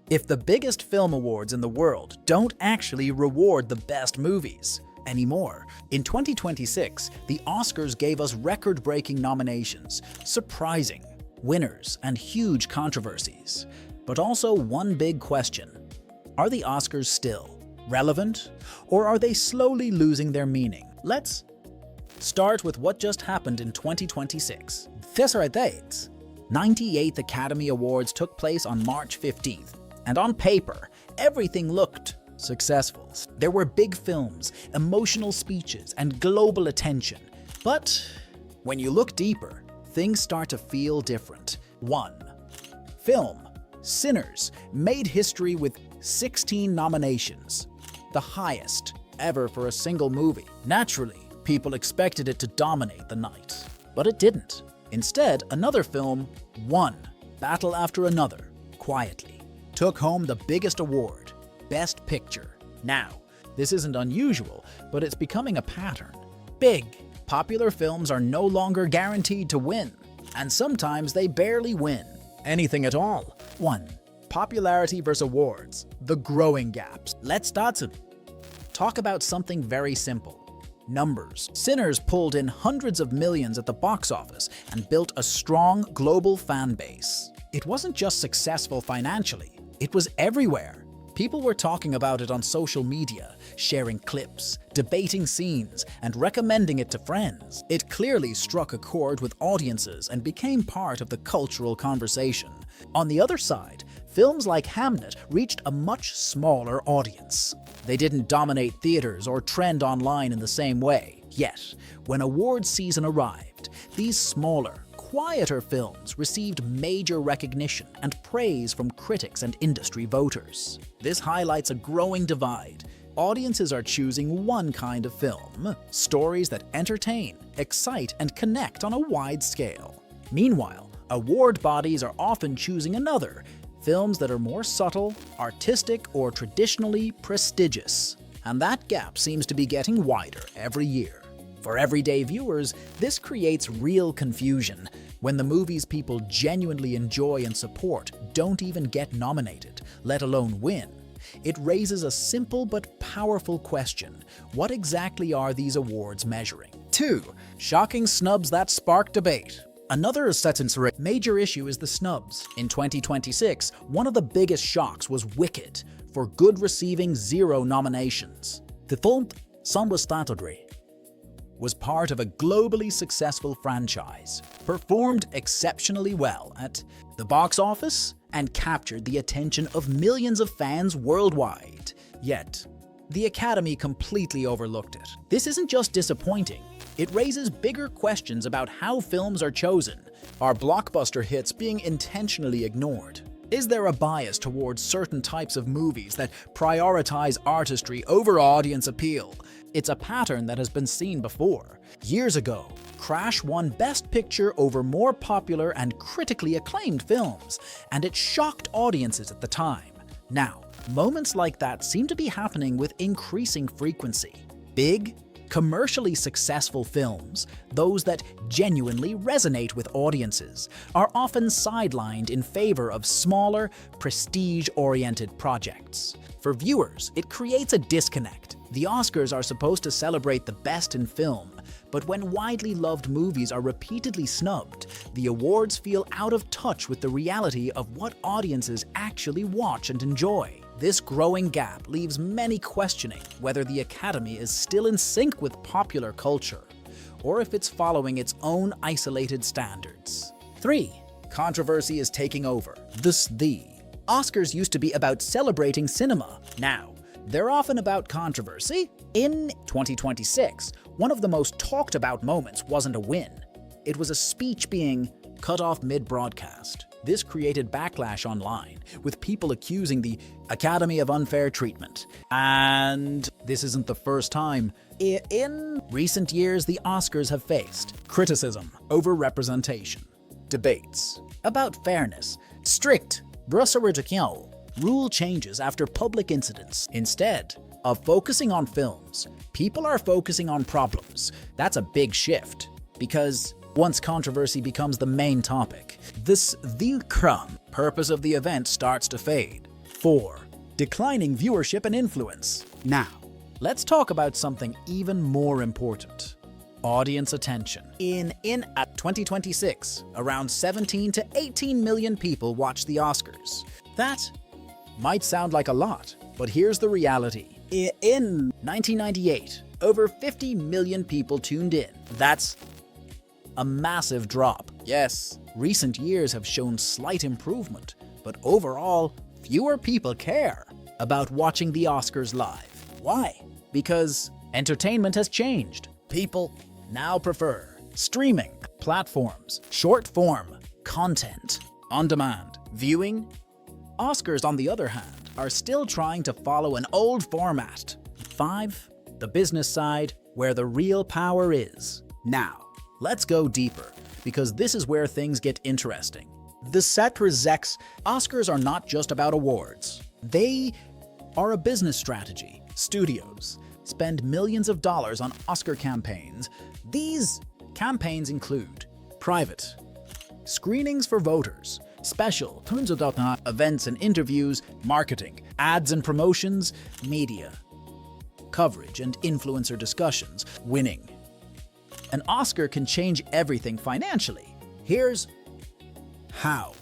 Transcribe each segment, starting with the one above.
if the biggest film awards in the world don't actually reward the best movies anymore? In 2026, the Oscars gave us record-breaking nominations, surprising winners, and huge controversies. But also one big question: are the Oscars still relevant, or are they slowly losing their meaning? Let's start with what just happened in 2026. 98th Academy Awards took place on March 15th, and on paper, everything looked successful. There were big films, emotional speeches, and global attention. But when you look deeper, things start to feel different. 1. Film Sinners made history with 16 nominations, the highest ever for a single movie. Naturally, people expected it to dominate the night, but it didn't. Instead, another film won, battle after another, quietly, took home the biggest award, Best Picture. Now, this isn't unusual, but it's becoming a pattern. Big, popular films are no longer guaranteed to win, and sometimes they barely win anything at all. 1. Popularity versus awards, the growing gaps. Let's start to talk about something very simple. Numbers. Sinners pulled in hundreds of millions at the box office and built a strong global fan base. It wasn't just successful financially, it was everywhere. People were talking about it on social media, sharing clips, debating scenes, and recommending it to friends. It clearly struck a chord with audiences and became part of the cultural conversation. On the other side, films like Hamnet reached a much smaller audience. They didn't dominate theaters or trend online in the same way. Yet, when awards season arrived, these smaller, quieter films received major recognition and praise from critics and industry voters. This highlights a growing divide. Audiences are choosing one kind of film, stories that entertain, excite, and connect on a wide scale. Meanwhile, award bodies are often choosing another, films that are more subtle, artistic, or traditionally prestigious. And that gap seems to be getting wider every year. For everyday viewers, this creates real confusion. When the movies people genuinely enjoy and support don't even get nominated, let alone win, it raises a simple but powerful question: what exactly are these awards measuring? 2. Shocking snubs that spark debate. Another major issue is the snubs. In 2026, one of the biggest shocks was Wicked, for good receiving 0 nominations. The film was part of a globally successful franchise, performed exceptionally well at the box office, and captured the attention of millions of fans worldwide. Yet, the Academy completely overlooked it. This isn't just disappointing, it raises bigger questions about how films are chosen. Are blockbuster hits being intentionally ignored? Is there a bias towards certain types of movies that prioritize artistry over audience appeal? It's a pattern that has been seen before. Years ago, Crash won Best Picture over more popular and critically acclaimed films, and it shocked audiences at the time. Now, moments like that seem to be happening with increasing frequency. Big, commercially successful films, those that genuinely resonate with audiences, are often sidelined in favor of smaller, prestige-oriented projects. For viewers, it creates a disconnect. The Oscars are supposed to celebrate the best in film, but when widely loved movies are repeatedly snubbed, the awards feel out of touch with the reality of what audiences actually watch and enjoy. This growing gap leaves many questioning whether the Academy is still in sync with popular culture, or if it's following its own isolated standards. 3. Controversy is taking over. The Oscars used to be about celebrating cinema. Now, they're often about controversy. In 2026, one of the most talked about moments wasn't a win. It was a speech being cut off mid-broadcast. This created backlash online, with people accusing the Academy of unfair treatment. And this isn't the first time. In recent years, the Oscars have faced criticism over representation, debates about fairness, strict rule changes after public incidents. Instead of focusing on films, people are focusing on problems. That's a big shift, because once controversy becomes the main topic, purpose of the event starts to fade. 4. Declining viewership and influence. Now, let's talk about something even more important. Audience attention. In 2026, around 17 to 18 million people watched the Oscars. That might sound like a lot, but here's the reality. In 1998, over 50 million people tuned in. That's a massive drop. Yes, recent years have shown slight improvement, but overall, fewer people care about watching the Oscars live. Why? Because entertainment has changed. People now prefer streaming platforms, short-form content, on-demand viewing. Oscars, on the other hand, are still trying to follow an old format. 5. The business side, where the real power is. Now, let's go deeper, because this is where things get interesting. The Oscars are not just about awards. They are a business strategy. Studios spend millions of dollars on Oscar campaigns. These campaigns include private screenings for voters, special events and interviews, marketing, ads and promotions, media coverage and influencer discussions. Winning an Oscar can change everything financially. Here's how.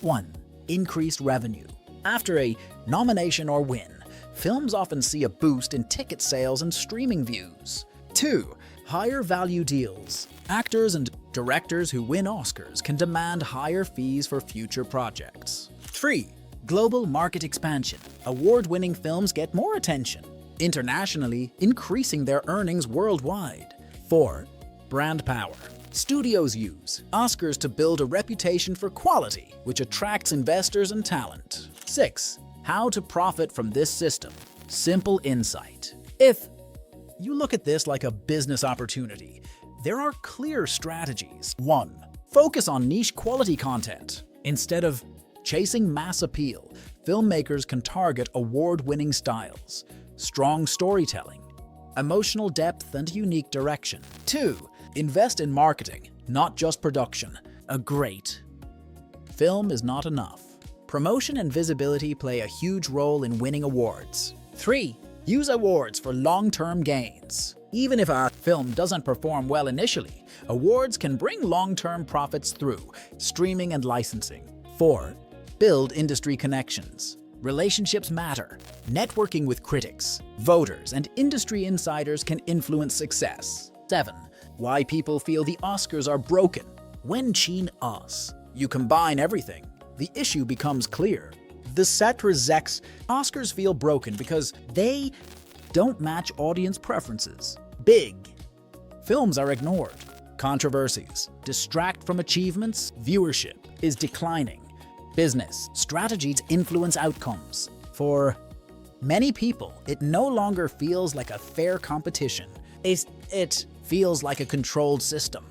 1. Increased revenue. After a nomination or win, films often see a boost in ticket sales and streaming views. 2. Higher value deals. Actors and directors who win Oscars can demand higher fees for future projects. 3. Global market expansion. Award-winning films get more attention internationally, increasing their earnings worldwide. 4. Brand power. Studios use Oscars to build a reputation for quality, which attracts investors and talent. 6. How to profit from this system. Simple insight. If you look at this like a business opportunity, there are clear strategies. 1. Focus on niche quality content. Instead of chasing mass appeal, filmmakers can target award-winning styles, strong storytelling, emotional depth, and unique direction. 2. Invest in marketing, not just production. A great film is not enough. Promotion and visibility play a huge role in winning awards. 3. Use awards for long-term gains. Even if a film doesn't perform well initially, awards can bring long-term profits through streaming and licensing. 4. Build industry connections. Relationships matter. Networking with critics, voters, and industry insiders can influence success. 7. Why people feel the Oscars are broken. When you combine everything, the issue becomes clear. The Oscars feel broken because they don't match audience preferences. Big films are ignored. Controversies distract from achievements. Viewership is declining. Business strategies influence outcomes. For many people, it no longer feels like a fair competition. It feels like a controlled system.